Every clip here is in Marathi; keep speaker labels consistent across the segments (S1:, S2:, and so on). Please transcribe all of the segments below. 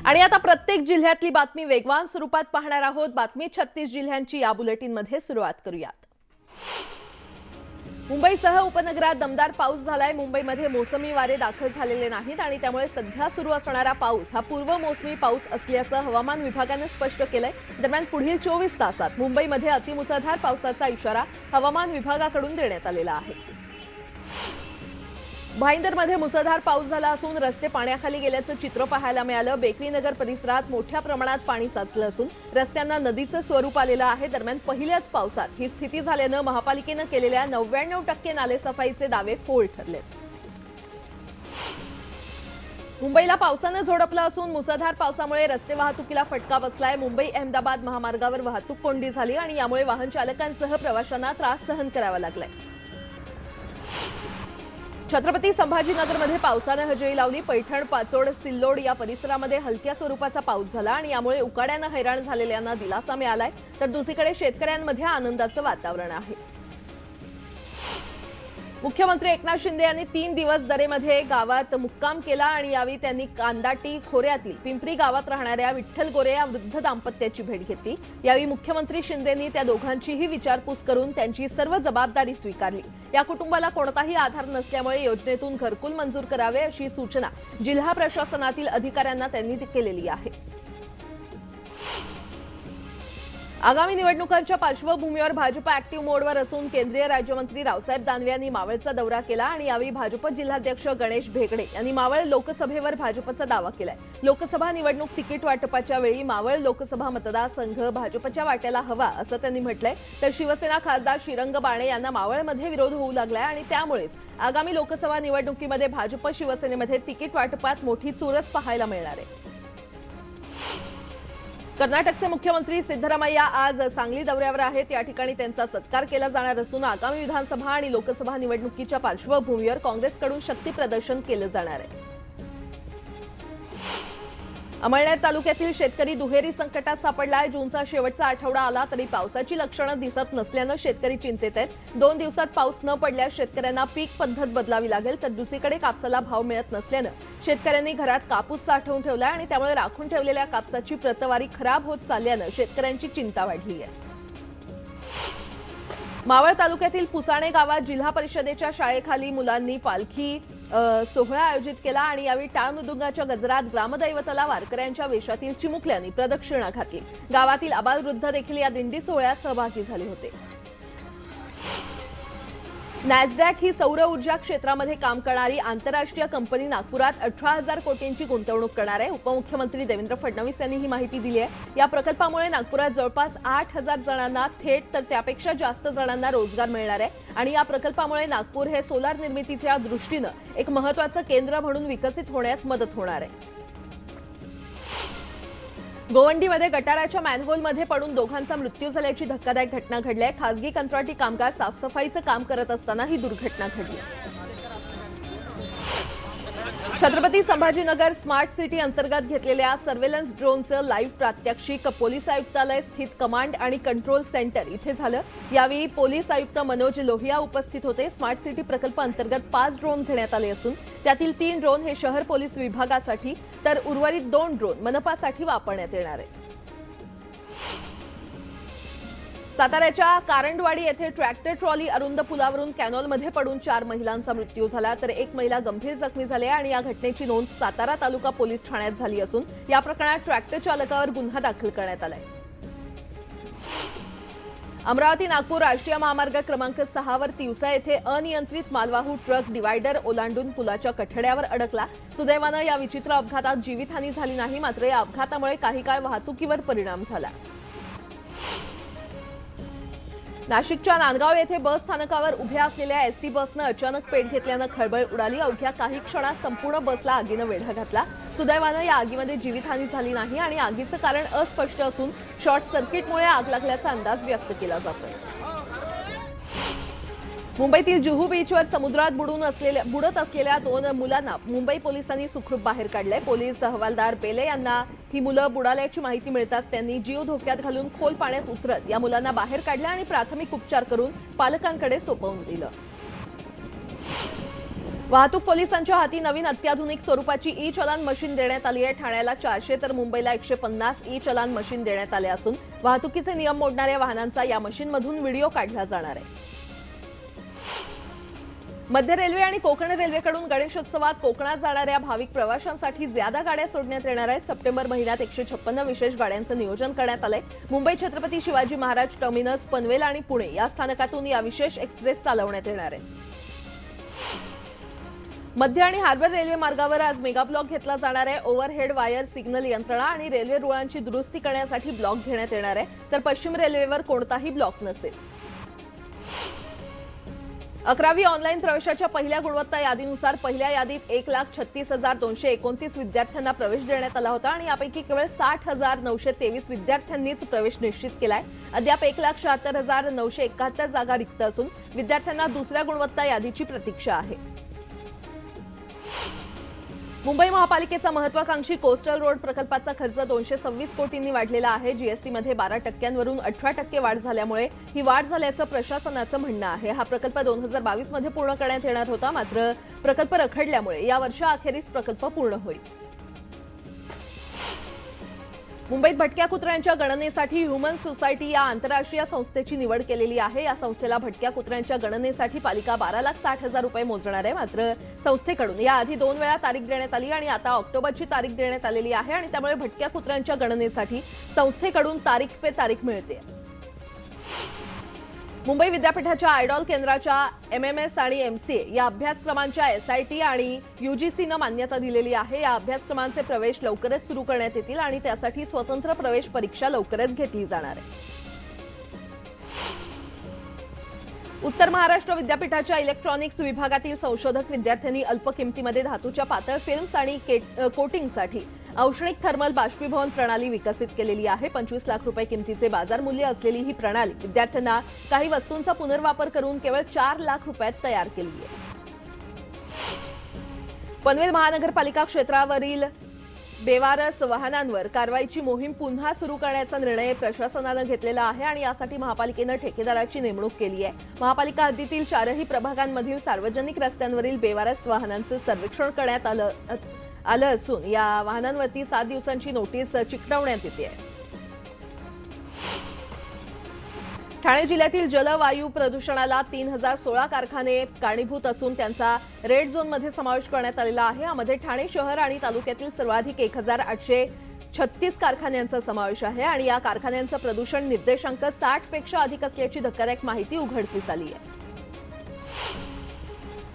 S1: आणि आता प्रत्येक जिल्ह्यातली बातमी वेगवान स्वरूपात पाहणार आहोत। बातमी 36 जिल्ह्यांची या बुलेटिनमध्ये सुरुवात करूयात। मुंबईसह उपनगरात दमदार पाऊस झालाय। मुंबईमध्ये मोसमी वारे दाखल झालेले नाहीत आणि त्यामुळे सध्या सुरू असणारा पाऊस हा पूर्व मोसमी पाऊस असल्याचं हवामान विभागाने स्पष्ट केलंय। दरम्यान पुढील 24 तासात मुंबईमध्ये अतिमुसळधार पावसाचा इशारा हवामान विभागाकडून देण्यात आलेला आहे। भाईंदरमध्ये मुसळधार पाऊस झाला असून रस्ते पाण्याखाली गेल्याचं चित्र पाहायला मिळालं। बेकरी नगर परिसरात मोठ्या प्रमाणात पाणी साचलं असून रस्त्यांना नदीचं स्वरूप आलेलं आहे। दरम्यान पहिल्याच पावसात ही स्थिती झाल्यानं महापालिकेनं केलेल्या 99% नालेसफाईचे दावे फोल ठरलेत। मुंबईला पावसानं झोडपलं असून मुसळधार पावसामुळे रस्ते वाहतुकीला फटका बसलाय। मुंबई अहमदाबाद महामार्गावर वाहतूक कोंडी झाली आणि यामुळे वाहन चालकांसह प्रवाशांना त्रास सहन करावा लागलाय। छत्रपती संभाजीनगरमध्ये पावसानं हजेरी लावली। पैठण, पाचोड, सिल्लोड या परिसरामध्ये हलक्या स्वरूपाचा पाऊस झाला आणि यामुळे उकाड्यानं हैराण झालेल्यांना दिलासा मिळालाय, तर दुसरीकडे शेतकऱ्यांमध्ये आनंदाचं वातावरण आहे। मुख्यमंत्री एकनाथ शिंदे यांनी 3 दिवस दरेमध्ये गावात मुक्काम केला आणि यावेळी त्यांनी कांदाटी खोऱ्यातील पिंपरी गावात राहणाऱ्या विठ्ठल गोरे या वृद्ध दाम्पत्याची भेट घेतली। यावेळी मुख्यमंत्री शिंदेंनी त्या दोघांचीही विचारपूस करून त्यांची सर्व जबाबदारी स्वीकारली। या कुटुंबाला कोणताही आधार नसल्यामुळे योजनेतून घरकुल मंजूर करावे अशी सूचना जिल्हा प्रशासनातील अधिकाऱ्यांना त्यांनी केलेली आहे। आगामी निवडणुकांच्या पार्श्वभूमीवर भाजप ऍक्टिव्ह मोडवर असून केंद्रीय राज्यमंत्री रावसाहेब दानवे यांनी मावळचा दौरा केला आणि यावेळी भाजप जिल्हाध्यक्ष गणेश भेगडे यांनी मावळ लोकसभेवर भाजपचा दावा केलाय। लोकसभा निवडणूक तिकीट वाटपाच्या वेळी मावळ लोकसभा मतदारसंघ भाजपच्या वाट्याला हवा असं त्यांनी म्हटलंय, तर शिवसेना खासदार श्रीरंग बाणे यांना मावळमध्ये विरोध होऊ लागलाय आणि त्यामुळेच आगामी लोकसभा निवडणुकीमध्ये भाजप शिवसेनेमध्ये तिकीट वाटपात मोठी चुरस पाहायला मिळणार आहे। कर्नाटकचे मुख्यमंत्री सिद्धरामय्या आज सांगली दौऱ्यावर आहेत। या ठिकाणी त्यांचा सत्कार केला जाणार असून आगामी विधानसभा आणि लोकसभा निवडणुकीच्या पार्श्वभूमीवर काँग्रेसकडून शक्ती प्रदर्शन केलं जाणार आहे। अमळनेर तालुक्यातील शेतकरी दुहेरी संकटात सापडलाय। जूनचा शेवटचा आठवडा आला तरी पावसाची लक्षणं दिसत नसल्यानं शेतकरी चिंतेत आहेत। 2 दिवसात पाऊस न पडल्यास शेतकऱ्यांना पीक पद्धत बदलावी लागेल, तर दुसरीकडे कापसाला भाव मिळत नसल्यानं शेतकऱ्यांनी घरात कापूस साठवून ठेवलाय आणि त्यामुळे राखून ठेवलेल्या कापसाची प्रतवारी खराब होत चालल्यानं शेतकऱ्यांची चिंता वाढली आहे। मावळ तालुक्यातील पुसाणे गावात जिल्हा परिषदेच्या शाळेखाली मुलांनी पालखी सोहळा आयोजित केला आणि यावेळी टाळ मृदुंगाच्या गजरात ग्रामदैवताला वारकऱ्यांच्या वेशातील चिमुकल्यांनी प्रदक्षिणा घातली। गावातील आबालवृद्ध देखील या दिंडी सोहळ्यात सहभागी झाले होते। नॅसडॅक ही सौर ऊर्जा क्षेत्रामध्ये काम करणारी आंतरराष्ट्रीय कंपनी नागपुरात 18,000 कोटींची गुंतवणूक करणार आहे। उपमुख्यमंत्री देवेंद्र फडणवीस यांनी ही माहिती दिली आहे। या प्रकल्पामुळे नागपुरात जवळपास 8,000 जणांना थेट तर त्यापेक्षा जास्त जणांना रोजगार मिळणार आहे आणि या प्रकल्पामुळे नागपूर हे सोलार निर्मितीच्या दृष्टीनं एक महत्त्वाचं केंद्र म्हणून विकसित होण्यास मदत होणार आहे। गोवंडीमध्ये गटाराच्या मॅनहोलमध्ये पडून दोघांचा मृत्यू झाल्याची धक्कादायक घटना घडली आहे। खासगी कंत्राटी कामगार साफसफाईचं काम करत असताना ही दुर्घटना घडली। छत्रपती संभाजीनगर स्मार्ट सिटी अंतर्गत घेतलेल्या सर्व्हेलन्स ड्रोनचं लाईव्ह प्रात्यक्षिक पोलीस आयुक्तालय स्थित कमांड आणि कंट्रोल सेंटर इथे झालं। यावेळी पोलीस आयुक्त मनोज लोहिया उपस्थित होते। स्मार्ट सिटी प्रकल्प अंतर्गत 5 ड्रोन घेण्यात आले असून त्यातील 3 ड्रोन हे शहर पोलीस विभागासाठी तर उर्वरित 2 ड्रोन मनपासाठी वापरण्यात येणार आहेत। साताऱ्याच्या कारंडवाडी येथे ट्रॅक्टर ट्रॉली अरुंद पुलावरून कॅनॉलमध्ये पडून 4 महिलांचा मृत्यू झाला, तर 1 महिला गंभीर जखमी झाली आणि या घटनेची नोंद सातारा तालुका पोलीस ठाण्यात झाली असून या प्रकरणात ट्रॅक्टर चालकावर गुन्हा दाखल करण्यात आलाय। अमरावती नागपूर राष्ट्रीय महामार्ग क्रमांक 6 वर तिवसा येथे अनियंत्रित मालवाहू ट्रक डिवायडर ओलांडून पुलाच्या कठड्यावर अडकला। सुदैवानं या विचित्र अपघातात जीवितहानी झाली नाही, मात्र या अपघातामुळे काही काळ वाहतुकीवर परिणाम झाला। नाशिकच्या नांदगाव येथे बस स्थानकावर उभ्या असलेल्या एसटी बसनं अचानक पेट घेतल्यानं खळबळ उडाली। अवघ्या काही क्षणात संपूर्ण बसला आगीनं वेढा घातला। सुदैवानं या आगीमध्ये जीवितहानी झाली नाही आणि आगीचं कारण अस्पष्ट असून शॉर्ट सर्किटमुळे आग लागल्याचा अंदाज व्यक्त केला जातोय। मुंबईतील जुहू बीचवर समुद्रात बुडत असलेल्या 2 मुलांना मुंबई पोलिसांनी सुखरूप बाहेर काढले। पोलीस हवालदार बेले यांना ही मुलं बुडाल्याची माहिती मिळताच त्यांनी जीव धोक्यात घालून खोल पाण्यात उतरत या मुलांना बाहेर काढलं आणि प्राथमिक उपचार करून पालकांकडे सोपवून दिलं। वाहतूक पोलिसांच्या हाती नवीन अत्याधुनिक स्वरूपाची ई चलान मशीन देण्यात आली आहे। ठाण्याला 400 तर मुंबईला 150 ई चलान मशीन देण्यात आले असून वाहतुकीचे नियम मोडणाऱ्या वाहनांचा या मशीनमधून व्हिडिओ काढला जाणार आहे। मध्य रेल्वे आणि कोकण रेल्वेकडून गणेशोत्सवात कोकणात जाणाऱ्या भाविक प्रवाशांसाठी ज्यादा गाड्या सोडण्यात येणार आहेत। सप्टेंबर महिन्यात 156 विशेष गाड्यांचं नियोजन करण्यात आलंय। मुंबई छत्रपती शिवाजी महाराज टर्मिनस, पनवेल आणि पुणे या स्थानकातून या विशेष एक्सप्रेस चालवण्यात येणार आहेत। मध्य आणि हार्बर रेल्वे मार्गावर आज मेगा ब्लॉक घेतला जाणार आहे। ओव्हरहेड वायर, सिग्नल यंत्रणा आणि रेल्वे रुळांची दुरुस्ती करण्यासाठी ब्लॉक घेण्यात येणार आहे, तर पश्चिम रेल्वेवर कोणताही ब्लॉक नसेल। 11वी ऑनलाईन प्रवेशाच्या पहिल्या गुणवत्ता यादीनुसार पहिल्या यादीत 1,36,229 विद्यार्थ्यांना प्रवेश देण्यात आला होता आणि यापैकी केवळ 60,923 विद्यार्थ्यांनीच प्रवेश निश्चित केलाय। अद्याप 1,76,971 जागा रिक्त असून विद्यार्थ्यांना दुसऱ्या गुणवत्ता यादीची प्रतीक्षा आहे। मुंबई महापालिकेचा महत्वाकांक्षी कोस्टल रोड प्रकल्पाचा खर्च 226 कोटींनी वाढलेला आहे। जीएसटीमध्ये 12% 18% वाढ झाल्यामुळे ही वाढ झाल्याचं प्रशासनाचं म्हणणं आहे। हा प्रकल्प 2022 मध्ये पूर्ण करण्यात येणार होता, मात्र प्रकल्प रखडल्यामुळे या वर्षाअखेरीस प्रकल्प पूर्ण होईल। मुंबईत भटक्या कुत्र्यांच्या गणनेसाठी ह्युमन सोसायटी या आंतरराष्ट्रीय संस्थेची निवड केलेली आहे। या संस्थेला भटक्या कुत्र्यांच्या गणनेसाठी पालिका 12,60,000 रुपये मोजणार आहे, मात्र संस्थेकडून याआधी 2 वेळा तारीख देण्यात आली आणि आता ऑक्टोबरची तारीख देण्यात आलेली आहे आणि त्यामुळे भटक्या कुत्र्यांच्या गणनेसाठी संस्थेकडून तारीख पे तारीख मिळते। मुंबई विद्यापीठाच्या आयडॉल केंद्राच्या MMS आणि MCA या अभ्यासक्रमांच्या SIT आणि UGCनं मान्यता दिलेली आहे। या अभ्यासक्रमांचे प्रवेश लवकरच सुरू करण्यात येतील आणि त्यासाठी स्वतंत्र प्रवेश परीक्षा लवकरच घेतली जाणार आहे। उत्तर महाराष्ट्र विद्यापीठाच्या इलेक्ट्रॉनिक्स विभागातील संशोधक विद्यार्थ्यांनी अल्प किमतीमध्ये धातूच्या पातळ फिल्म्स आणि कोटिंगसाठी औष्णिक थर्मल बाष्पीभवन प्रणाली विकसित केलेली आहे। 25 लाख रुपये किमतीचे बाजार मूल्य असलेली ही प्रणाली विद्यार्थ्यांना काही वस्तूंचा पुनर्वापर करून केवळ 4 लाख रुपयात तयार केली आहे। पनवेल महानगरपालिका क्षेत्रावरील बेवारस वाहनांवर कारवाईची मोहीम पुन्हा सुरू करण्याचा निर्णय प्रशासनानं घेतलेला आहे आणि यासाठी महापालिकेनं ठेकेदाराची नेमणूक केली आहे। महापालिका हद्दीतील 4ही प्रभागांमधील सार्वजनिक रस्त्यांवरील बेवारस वाहनांचं सर्वेक्षण करण्यात आलं असून या वाहनांवरती 7 दिवसांची नोटीस चिकटवण्यात येते आहे। ठाणे जिल्ह्यातील जलवायू प्रदूषणाला 3016 कारखाने कारणीभूत असून त्यांचा रेड झोनमध्ये समावेश करण्यात आलेला आहे। यामध्ये ठाणे शहर आणि तालुक्यातील सर्वाधिक 1836 कारखान्यांचा समावेश आहे आणि या कारखान्यांचं प्रदूषण निर्देशांक 60 पेक्षा अधिक असल्याची धक्कादायक माहिती उघडकीस आली आहे।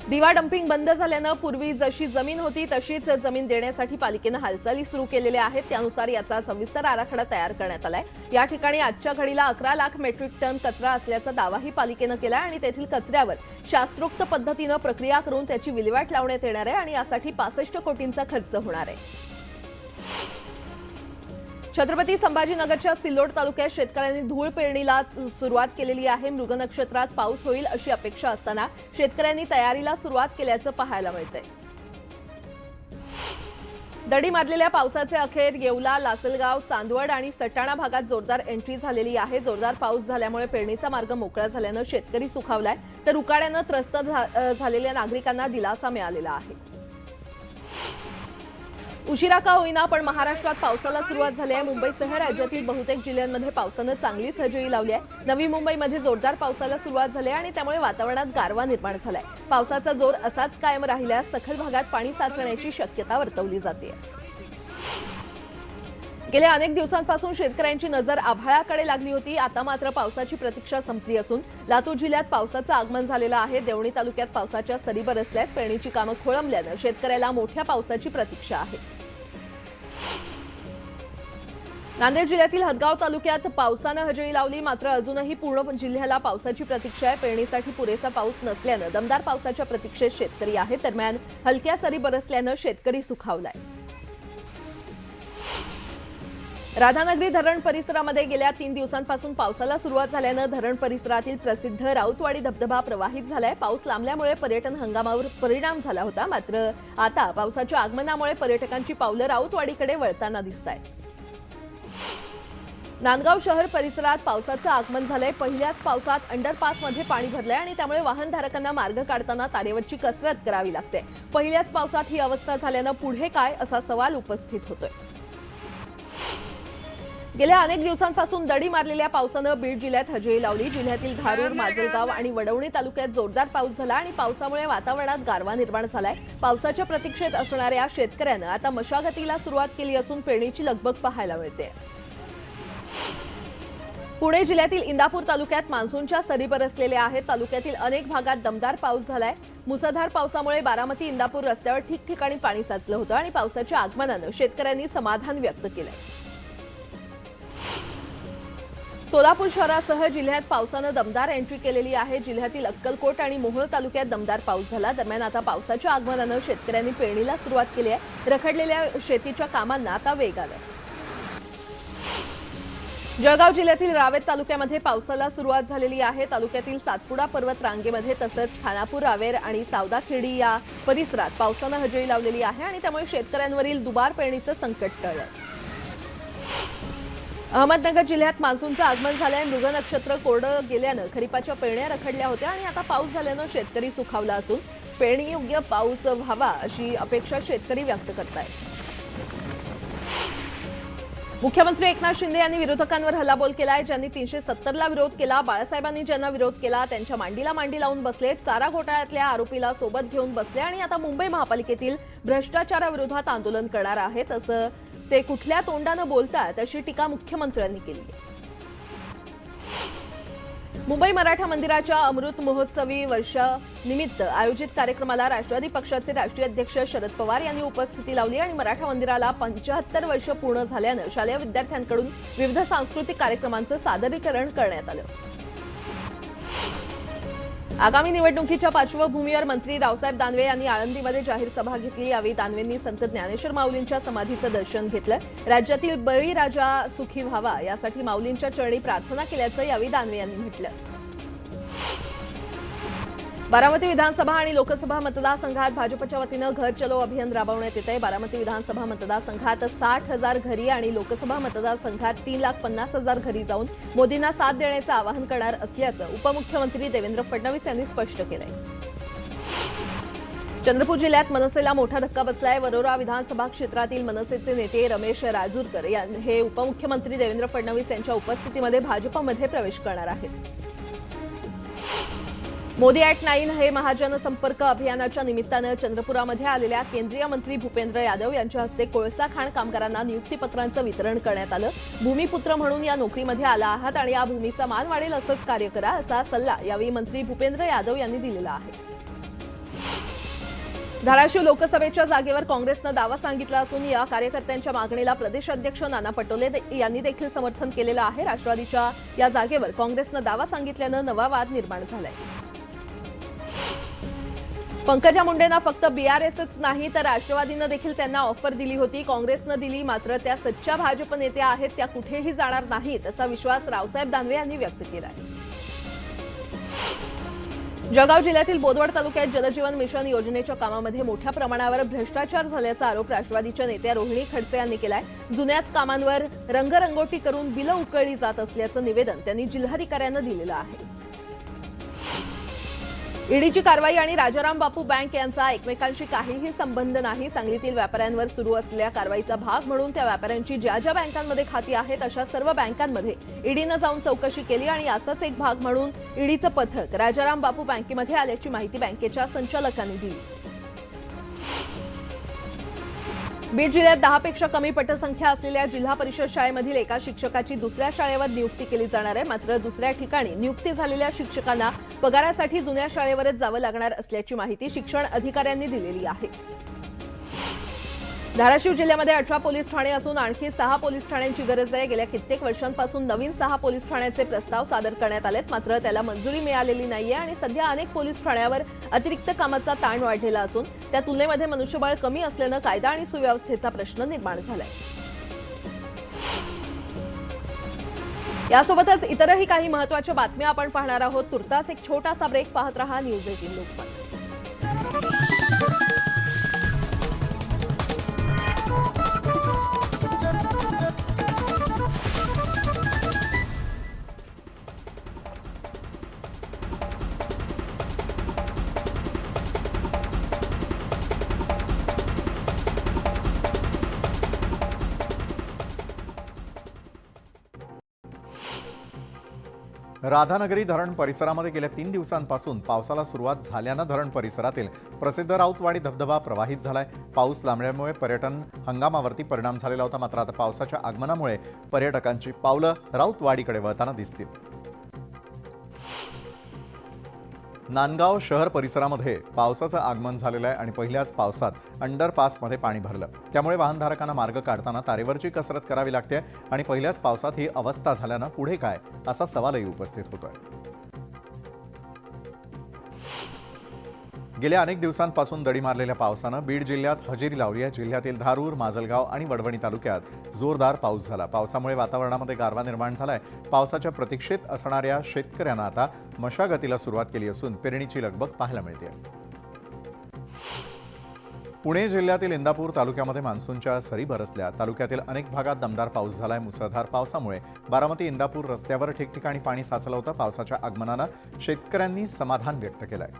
S1: दिवा डम्पिंग बंद झाल्यानं पूर्वी जशी जमीन होती तशीच जमीन देण्यासाठी पालिकेनं हालचाली सुरू केलेल्या आहेत। त्यानुसार याचा सविस्तर आराखडा तयार करण्यात आलाय। या ठिकाणी आजच्या घडीला 11 लाख मेट्रिक टन कचरा असल्याचा दावाही पालिकेनं केलाय आणि तेथील कचऱ्यावर शास्त्रोक्त पद्धतीनं प्रक्रिया करून त्याची विल्हेवाट लावण्यात येणार आहे आणि यासाठी 65 कोटींचा खर्च होणार आहे। छत्रपती संभाजीनगरच्या सिल्लोड तालुक्यात शेतकऱ्यांनी धूळ पेरणीला सुरुवात केलेली आहे। मृग नक्षत्रात पाऊस होईल अशी अपेक्षा असताना शेतकऱ्यांनी तयारीला सुरुवात केल्याचं पाहायला मिळतंय। दडी मारलेल्या पावसाचे अखेर येवला, लासलगाव, चांदवड आणि सटाणा भागात जोरदार एंट्री झालेली आहे। जोरदार पाऊस झाल्यामुळे पेरणीचा मार्ग मोकळा झाल्यानं शेतकरी सुखावलाय, तर उकाड्यानं त्रस्त झालेल्या नागरिकांना दिलासा मिळालेला आहे। उशिरा का होईना पण महाराष्ट्रात पावसाला सुरुवात झाली आहे। मुंबईसह राज्यातील बहुतेक जिल्ह्यांमध्ये पावसानं चांगलीच हजेरी लावली आहे। नवी मुंबईमध्ये जोरदार पावसाला सुरुवात झाली आहे आणि त्यामुळे वातावरणात गारवा निर्माण झालाय। पावसाचा जोर असाच कायम राहिल्यास सखल भागात पाणी साचण्याची शक्यता वर्तवली जाते। गेल्या अनेक दिवसांपासून शेतकऱ्यांची नजर आभाळाकडे लागली होती। आता मात्र पावसाची प्रतीक्षा संपली असून लातूर जिल्ह्यात पावसाचं आगमन झालेलं आहे। देवणी तालुक्यात पावसाच्या सरी बरसल्यात। पेरणीची कामं खोळंबल्यानं शेतकऱ्याला मोठ्या पावसाची प्रतीक्षा आहे। नांदेड जिल्ह्यातील हदगाव तालुक्यात पावसानं हजेरी लावली, मात्र अजूनही पूर्ण जिल्ह्याला पावसाची प्रतीक्षा आहे। पेरणीसाठी पुरेसा पाऊस नसल्यानं दमदार पावसाच्या प्रतीक्षेत शेतकरी आहेत। दरम्यान हलक्या सरी बरसल्यानं शेतकरी सुखावलाय। राधानगरी धरण परिसरामध्ये गेल्या 3 दिवसांपासून पावसाला सुरुवात झाल्यानं धरण परिसरातील प्रसिद्ध राऊतवाडी धबधबा प्रवाहित झालाय। पाऊस लांबल्यामुळे पर्यटन हंगामावर परिणाम झाला होता, मात्र आता पावसाच्या आगमनामुळे पर्यटकांची पावलं राऊतवाडीकडे वळताना दिसतायत। नांदगाव शहर परिसरात पावसाचं आगमन झालंय। पहिल्याच पावसात अंडरपासमध्ये पाणी भरलंय आणि त्यामुळे वाहनधारकांना मार्ग काढताना तारेवरची कसरत करावी लागते। पहिल्याच पावसात ही अवस्था झाल्यानं पुढे काय असा सवाल उपस्थित होतोय। गेल्या अनेक दिवसांपासून दडी मारलेल्या पावसानं बीड जिल्ह्यात हजेरी लावली। जिल्ह्यातील धारूर, माजलगाव आणि वडवणी तालुक्यात जोरदार पाऊस झाला आणि पावसामुळे वातावरणात गारवा निर्माण झालाय। पावसाच्या प्रतीक्षेत असणाऱ्या शेतकऱ्यांना आता मशागतीला सुरुवात केली असून पेरणीची लगबग पाहायला मिळते। पुणे जिल्ह्यातील इंदापूर तालुक्यात मान्सूनच्या सरी बरसलेल्या आहेत। तालुक्यातील अनेक भागात दमदार पाऊस झालाय। मुसळधार पावसामुळे बारामती इंदापूर रस्त्यावर ठिकठिकाणी पाणी साचलं होतं आणि पावसाच्या आगमनानं शेतकऱ्यांनी समाधान व्यक्त केलंय। सोलापूर शहरासह जिल्ह्यात पावसानं दमदार एंट्री केलेली आहे। जिल्ह्यातील अक्कलकोट आणि मोहोळ तालुक्यात दमदार पाऊस झाला। दरम्यान आता पावसाच्या आगमनानं शेतकऱ्यांनी पेरणीला सुरुवात केली आहे। रखडलेल्या शेतीच्या कामांना आता वेग आलाय। जळगाव जिल्ह्यातील रावेत तालुक्यामध्ये पावसाला सुरुवात झालेली आहे। तालुक्यातील सातपुडा पर्वत रांगेमध्ये तसंच खानापूर, रावेर आणि सावदाखेडी या परिसरात पावसानं हजेरी लावलेली आहे आणि त्यामुळे शेतकऱ्यांवरील दुबार पेरणीचं संकट टळलंय। अहमदनगर जिल्ह्यात मान्सूनचं आगमन झालंय। मृग नक्षत्र कोरडं गेल्यानं खरीपाच्या पेरण्या रखडल्या होत्या आणि आता पाऊस झाल्यानं शेतकरी सुखावला असून पेरणी योग्य पाऊस व्हावा अशी अपेक्षा शेतकरी व्यक्त करतायत। मुख्यमंत्री एकनाथ शिंदे यांनी विरोधकांवर हल्लाबोल केलाय। ज्यांनी 370ला विरोध केला, बाळासाहेबांनी ज्यांना विरोध केला त्यांच्या मांडीला मांडी लावून बसले, चारा घोटाळ्यातल्या आरोपीला सोबत घेऊन बसले आणि आता मुंबई महापालिकेतील भ्रष्टाचाराविरोधात आंदोलन करणार आहेत असं ते कुठल्या तोंडानं बोलतात अशी टीका मुख्यमंत्र्यांनी केली। मुंबई मराठा मंदिराच्या अमृत महोत्सवी वर्षानिमित्त आयोजित कार्यक्रमाला राष्ट्रवादी पक्षाचे राष्ट्रीय अध्यक्ष शरद पवार यांनी उपस्थिती लावली आणि मराठा मंदिराला 75 वर्ष पूर्ण झाल्यानं शालेय विद्यार्थ्यांकडून विविध सांस्कृतिक कार्यक्रमांचं सादरीकरण करण्यात आलं। आगामी निवडणुकीच्या पार्श्वभूमीवर मंत्री रावसाहेब दानवे यांनी आळंदीमध्ये जाहीर सभा घेतली। यावेळी दानवेंनी संत ज्ञानेश्वर माऊलींच्या समाधीचं दर्शन घेतलं। राज्यातील बळीराजा सुखी व्हावा यासाठी माऊलींच्या चरणी प्रार्थना केल्याचं यावेळी दानवे यांनी म्हटलं। बारामती विधानसभा आणि लोकसभा मतदारसंघात भाजपच्या वतीनं घर चलो अभियान राबवण्यात येत आहे। बारामती विधानसभा मतदारसंघात 60,000 घरी आणि लोकसभा मतदारसंघात 3,50,000 घरी जाऊन मोदींना साथ देण्याचं आवाहन करणार असल्याचं उपमुख्यमंत्री देवेंद्र फडणवीस यांनी स्पष्ट केलंय। चंद्रपूर जिल्ह्यात मनसेला मोठा धक्का बसलाय। वरोरा विधानसभा क्षेत्रातील मनसेचे नेते रमेश राजूरकर हे उपमुख्यमंत्री देवेंद्र फडणवीस यांच्या उपस्थितीमध्ये भाजपमध्ये प्रवेश करणार आहेत। मोदी @9 हे महाजनसंपर्क अभियानाच्या निमित्तानं चंद्रपुरामध्ये आलेल्या केंद्रीय मंत्री भूपेंद्र यादव यांच्या हस्ते कोळसा खाण कामगारांना नियुक्तीपत्रांचं वितरण करण्यात आलं। भूमिपुत्र म्हणून या नोकरीमध्ये आला आहात आणि या भूमीचा मान वाढेल असंच कार्य करा असा सल्ला यावेळी मंत्री भूपेंद्र यादव यांनी दिलेला आहे। धाराशिव लोकसभेच्या जागेवर काँग्रेसनं दावा सांगितला असून या कार्यकर्त्यांच्या मागणीला प्रदेशाध्यक्ष नाना पटोले यांनी देखील समर्थन केलेलं आहे। राष्ट्रवादीच्या या जागेवर काँग्रेसनं दावा सांगितल्यानं नवा वाद निर्माण झालाय। पंकजा मुंडेंना फक्त बीआरएसच नाही तर राष्ट्रवादीनं देखील त्यांना ऑफर दिली होती। काँग्रेसनं दिली, मात्र त्या सच्च्या भाजप नेत्या आहेत, त्या कुठेही जाणार नाहीत असा विश्वास रावसाहेब दानवे यांनी व्यक्त केला आहे। जळगाव जिल्ह्यातील बोदवड तालुक्यात जलजीवन मिशन योजनेच्या कामामध्ये मोठ्या प्रमाणावर भ्रष्टाचार झाल्याचा आरोप राष्ट्रवादीच्या नेत्या रोहिणी खडसे यांनी केलाय। जुन्याच कामांवर रंगरंगोटी करून बिलं उकळली जात असल्याचं निवेदन त्यांनी जिल्हाधिकाऱ्यांना दिलेलं आहे। ईडीची कारवाई आणि राजाराम बापू बँक यांचा एकमेकांशी काहीही संबंध नाही। सांगलीतील व्यापाऱ्यांवर सुरू असलेल्या कारवाईचा भाग म्हणून त्या व्यापाऱ्यांची ज्या ज्या बँकांमध्ये खाती आहेत अशा सर्व बँकांमध्ये ईडीनं जाऊन चौकशी केली आणि याचाच एक भाग म्हणून ईडीचं पथक राजाराम बापू बँकेमध्ये आल्याची माहिती बँकेच्या संचालकांनी दिली। बीड जिल्ह्यात 10 पेक्षा कमी पटसंख्या असलेल्या जिल्हा परिषद शाळेमधील एका शिक्षकाची दुसऱ्या शाळेवर नियुक्ती केली जाणार आहे। मात्र दुसऱ्या ठिकाणी नियुक्ती झालेल्या शिक्षकांना पगारासाठी जुन्या शाळेवरच जावं लागणार असल्याची माहिती शिक्षण अधिकाऱ्यांनी दिलेली आहे। धाराशिव जिल्ह्यामध्ये 18 पोलीस ठाणे असून आणखी 6 पोलीस ठाण्यांची गरज आहे। गेल्या कित्येक वर्षांपासून नवीन 6 पोलीस ठाण्याचे प्रस्ताव सादर करण्यात आलेत, मात्र त्याला मंजुरी मिळालेली नाहीये आणि सध्या अनेक पोलीस ठाण्यावर अतिरिक्त कामाचा ताण वाढलेला असून त्या तुलनेमध्ये मनुष्यबळ कमी असल्यानं कायदा आणि सुव्यवस्थेचा प्रश्न निर्माण झालाय। यासोबतच इतरही काही महत्त्वाच्या बातम्या आपण पाहणार आहोत। तुर्तास एक छोटासा ब्रेक पाहत रहा न्यूज 18 लोकमत।
S2: राधानगरी धरण परिसरामध्ये गेल्या 3 दिवसांपासून पावसाला सुरुवात झाल्यानं धरण परिसरातील प्रसिद्ध राऊतवाडी धबधबा प्रवाहित झालाय। पाऊस लांबल्यामुळे पर्यटन हंगामावरती परिणाम झालेला होता, मात्र आता पावसाच्या आगमनामुळे पर्यटकांची पावलं राऊतवाडीकडे वळताना दिसतील। नांदगाव शहर परिसरामध्ये पावसाचं आगमन झालेलं आहे आणि पहिल्याच पावसात अंडरपासमध्ये पाणी भरलं, त्यामुळे वाहनधारकांना मार्ग काढताना तारेवरची कसरत करावी लागते आणि पहिल्याच पावसात ही अवस्था झाल्यानं पुढे काय असा सवालही उपस्थित होतोय। गेल्या अनेक दिवसांपासून दडी मारलेल्या पावसानं बीड जिल्ह्यात हजेरी लावली आहे। जिल्ह्यातील धारूर, माजलगाव आणि वडवणी तालुक्यात जोरदार पाऊस झाला। पावसामुळे वातावरणामध्ये गारवा निर्माण झालाय। पावसाच्या प्रतीक्षेत असणाऱ्या शेतकऱ्यांना आता मशागतीला सुरुवात केली असून पेरणीची लगबग पाहायला मिळते। पुणे जिल्ह्यातील इंदापूर तालुक्यामध्ये मान्सूनच्या सरी बरसल्या। तालुक्यातील अनेक भागात दमदार पाऊस झालाय। मुसळधार पावसामुळे बारामती इंदापूर रस्त्यावर ठिकठिकाणी पाणी साचलं होतं। पावसाच्या आगमनानं शेतकऱ्यांनी समाधान व्यक्त केलंय।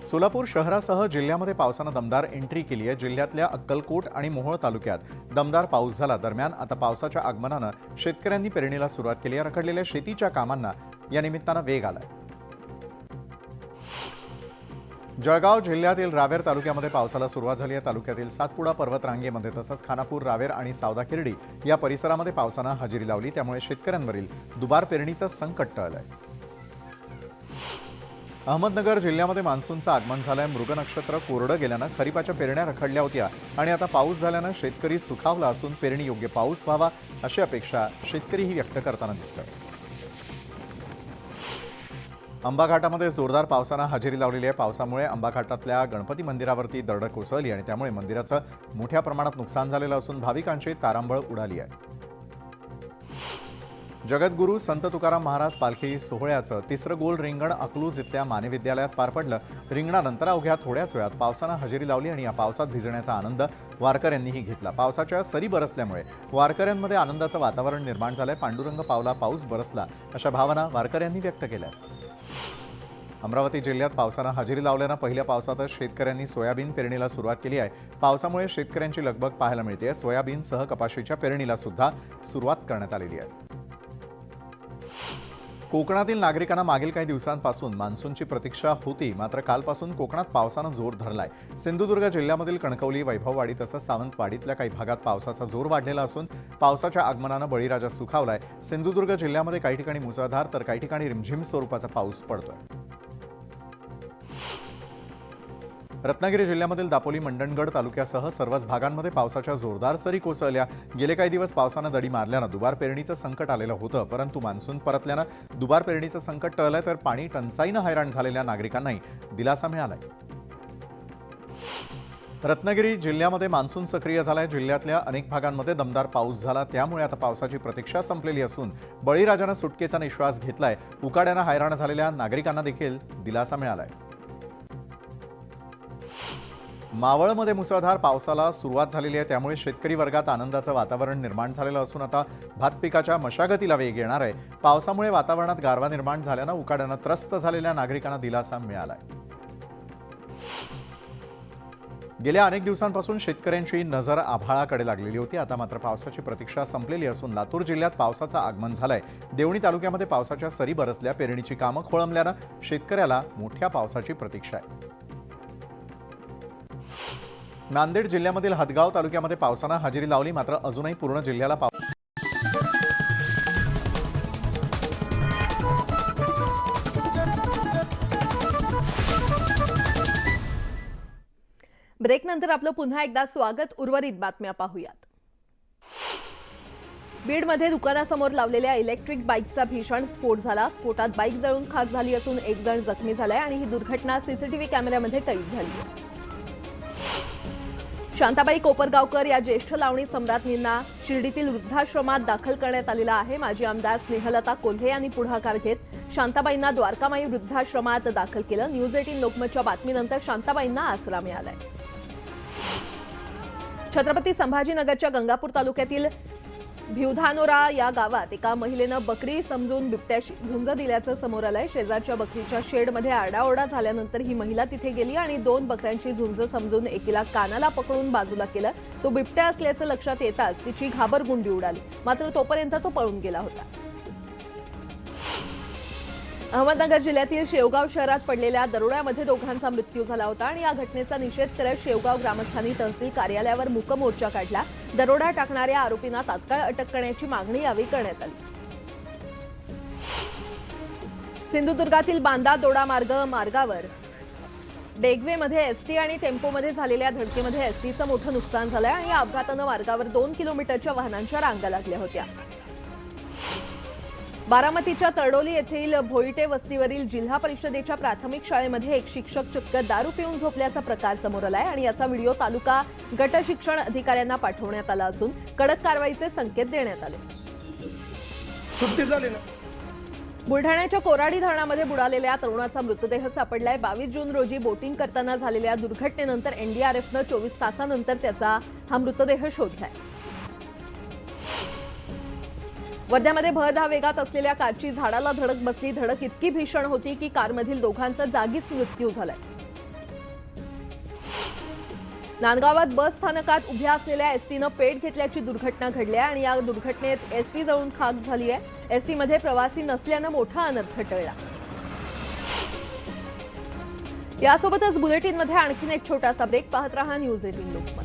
S2: सोलापूर शहरासह जिल्ह्यामध्ये पावसानं दमदार एंट्री केली आहे। जिल्ह्यातल्या अक्कलकोट आणि मोहोळ तालुक्यात दमदार पाऊस झाला। दरम्यान आता पावसाच्या आगमनानं शेतकऱ्यांनी पेरणीला सुरुवात केली आहे। रखडलेल्या शेतीच्या कामांना या निमित्तानं वेग आलाय। जळगाव जिल्ह्यातील रावेर तालुक्यामध्ये पावसाला सुरुवात झाली आहे। तालुक्यातील सातपुडा पर्वतरांगेमध्ये तसंच खानापूर, रावेर आणि सावदाखिर्डी या परिसरामध्ये पावसानं हजेरी लावली, त्यामुळे शेतकऱ्यांवरील दुबार पेरणीचं संकट टळलंय। अहमदनगर जिल्ह्यामध्ये मान्सूनचं आगमन झालंय। मृग नक्षत्र कोरडं गेल्यानं खरीपाच्या पेरण्या रखडल्या होत्या आणि आता पाऊस झाल्यानं शेतकरी सुखावला असून पेरणी योग्य पाऊस व्हावा अशी अपेक्षा शेतकरीही व्यक्त करताना दिसतोय। अंबा घाटामध्ये जोरदार पावसानं हजेरी लावलेली आहे। पावसामुळे अंबा घाटातल्या गणपती मंदिरावरती दरड कोसळली आणि त्यामुळे मंदिराचं मोठ्या प्रमाणात नुकसान झालेलं असून भाविकांची तारांबळ उडाली आहे। जगद्गुरू संत तुकाराम महाराज पालखी सोहळ्याचं तिसरं गोल रिंगण अकलूज इथल्या माने विद्यालयात पार पडलं। रिंगणानंतर अवघ्या थोड्याच वेळात पावसानं हजेरी लावली आणि या पावसात भिजण्याचा आनंद वारकऱ्यांनीही घेतला। पावसाच्या सरी बरसल्यामुळे वारकऱ्यांमध्ये आनंदाचं वातावरण निर्माण झालंय। पांडुरंग पावला, पाऊस बरसला अशा भावना वारकऱ्यांनी व्यक्त केल्या। अमरावती जिल्ह्यात पावसानं हजेरी लावल्यानं पहिल्या पावसातच शेतकऱ्यांनी सोयाबीन पेरणीला सुरुवात केली आहे। पावसामुळे शेतकऱ्यांची लगबग पाहायला मिळते। सोयाबीनसह कपाशीच्या पेरणीला सुद्धा सुरुवात करण्यात आलेली आहे। कोकणातील नागरिकांना मागील काही दिवसांपासून मान्सूनची प्रतीक्षा होती, मात्र कालपासून कोकणात पावसानं जोर धरलाय। सिंधुदुर्ग जिल्ह्यामधील कणकवली, वैभववाडी तसंच सावंतवाडीतल्या काही भागात पावसाचा जोर वाढलेला असून पावसाच्या आगमनानं बळीराजा सुखावलाय। सिंधुदुर्ग जिल्ह्यामध्ये काही ठिकाणी मुसळधार तर काही ठिकाणी रिमझिम स्वरूपाचा पाऊस पडतोय। रत्नागिरी जिल्ह्यामधील दापोली, मंडणगड तालुक्यासह सर्वच भागांमध्ये पावसाच्या जोरदार सरी कोसळल्या। गेले काही दिवस पावसानं दडी मारल्यानं दुबार पेरणीचं संकट आलेलं होतं, परंतु मान्सून परतल्यानं दुबार पेरणीचं संकट टळलंय, तर पाणी टंचाईनं हैराण झालेल्या नागरिकांनाही दिलासा मिळालाय। रत्नागिरी जिल्ह्यामध्ये मान्सून सक्रिय झालाय। जिल्ह्यातल्या अनेक भागांमध्ये दमदार पाऊस झाला, त्यामुळे आता पावसाची प्रतीक्षा संपलेली असून बळीराजानं सुटकेचा निश्वास घेतलाय। उकाड्यानं हैराण झालेल्या नागरिकांना देखील दिलासा मिळालाय। मावळमध्ये मुसळधार पावसाला सुरुवात झालेली आहे, त्यामुळे शेतकरी वर्गात आनंदाचं वातावरण निर्माण झालेलं असून आता भात पिकाच्या मशागतीला वेग येणार आहे। पावसामुळे वातावरणात गारवा निर्माण झाल्यानं उकाड्यानं त्रस्त झालेल्या नागरिकांना दिलासा मिळालाय। गेल्या अनेक दिवसांपासून शेतकऱ्यांची नजर आभाळाकडे लागलेली होती, आता मात्र पावसाची प्रतीक्षा संपलेली असून लातूर जिल्ह्यात पावसाचं आगमन झालंय। देवणी तालुक्यामध्ये पावसाच्या सरी बरसल्या। पेरणीची कामं खोळंबल्यानं शेतकऱ्याला मोठ्या पावसाची प्रतीक्षा आहे। नांदेड जिल्ह्यामधील हदगाव तालुक्यामध्ये पावसानं हजेरी लावली, मात्र अजूनही पूर्ण जिल्ह्याला
S1: ब्रेकनंतर आपलं पुन्हा एकदा स्वागत। उर्वरित बातम्या पाहूयात। बीडमध्ये दुकानासमोर लावलेल्या इलेक्ट्रिक बाईकचा भीषण स्फोट झाला। स्फोटात बाईक जळून खाक झाली असून एक जण जखमी झालाय आणि ही दुर्घटना सीसीटीव्ही कॅमेऱ्यामध्ये कैद झाली। शांताबाई कोपरगावकर या ज्येष्ठ लावणी सम्राज्ञींना शिर्डीतील वृद्धाश्रमात दाखल करण्यात आलेला आहे। माजी आमदार स्नेहलता कोल्हे यांनी पुढाकार घेत शांताबाईंना द्वारकामाई वृद्धाश्रमात दाखल केलं। न्यूज 18 लोकमतच्या बातमीनंतर शांताबाईंना आसरा मिळालाय। छत्रपती संभाजीनगरच्या गंगापूर तालुक्यातील भिवधानोरा या गावात एका महिलेनं बकरी समजून बिबट्याशी झुंज दिल्याचं समोर आलंय। शेजारच्या बकरीच्या शेडमध्ये आरडाओरडा झाल्यानंतर ही महिला तिथे गेली आणि 2 बकऱ्यांची झुंज समजून एकीला कानाला पकडून बाजूला केलं। तो बिबट्या असल्याचं लक्षात येताच तिची घाबरगुंडी उडाली, मात्र तोपर्यंत तो पळून गेला होता। अहमदनगर जिल्ह्यातील शेवगाव शहरात पडलेल्या दरोड्यामध्ये दोघांचा मृत्यू झाला होता आणि या घटनेचा निषेध करत शेवगाव ग्रामस्थांनी तहसील कार्यालयावर मूक मोर्चा काढला. दरोडा टाकणाऱ्या आरोपींना तात्काळ अटक करण्याची मागणी यावेळी करण्यात आली. सिंधुदुर्गातील बांदा दोडा मार्गावर डेगवेमध्ये एसटी आणि टेम्पोमध्ये झालेल्या धडकेमध्ये एसटीचं मोठं नुकसान झालंय आणि या अपघातानं मार्गावर 2 किलोमीटरच्या वाहनांच्या रांगा लागल्या होत्या. बारामतीच्या तरडोली येथील भोईटे वस्तीवरील जिल्हा परिषदेच्या प्राथमिक शाळेमध्ये एक शिक्षक चक्क दारू पिऊन झोपल्याचा प्रकार समोर आलाय आणि याचा व्हिडिओ तालुका गट शिक्षण अधिकाऱ्यांना पाठवण्यात आला असून कडक कारवाईचे संकेत देण्यात आले.
S3: सुट्टी झाली ना.
S1: बुलढाण्याच्या कोराडी धरणामध्ये बुडालेल्या तरुणाचा मृतदेह सापडलाय. 22 जून रोजी बोटिंग करताना झालेल्या दुर्घटनेनंतर एनडीआरएफनं 24 तासानंतर त्याचा हा मृतदेह शोधलाय. वर्ध्यामध्ये भरधाव वेगात असलेल्या कारची झाडाला धडक बसली. धडक इतकी भीषण होती की कारमधील दोघांचा जागीच मृत्यू झालाय. नांदगावात बस स्थानकात उभ्या असलेल्या एसटीनं पेट घेतल्याची दुर्घटना घडली आहे आणि या दुर्घटनेत एसटी जळून खाक झाली आहे. एसटीमध्ये प्रवासी नसल्यानं मोठा अनर्थ टळला. यासोबतच बुलेटिनमध्ये आणखीन एक छोटासा ब्रेक. पाहत रहा न्यूज 18 लोकमत.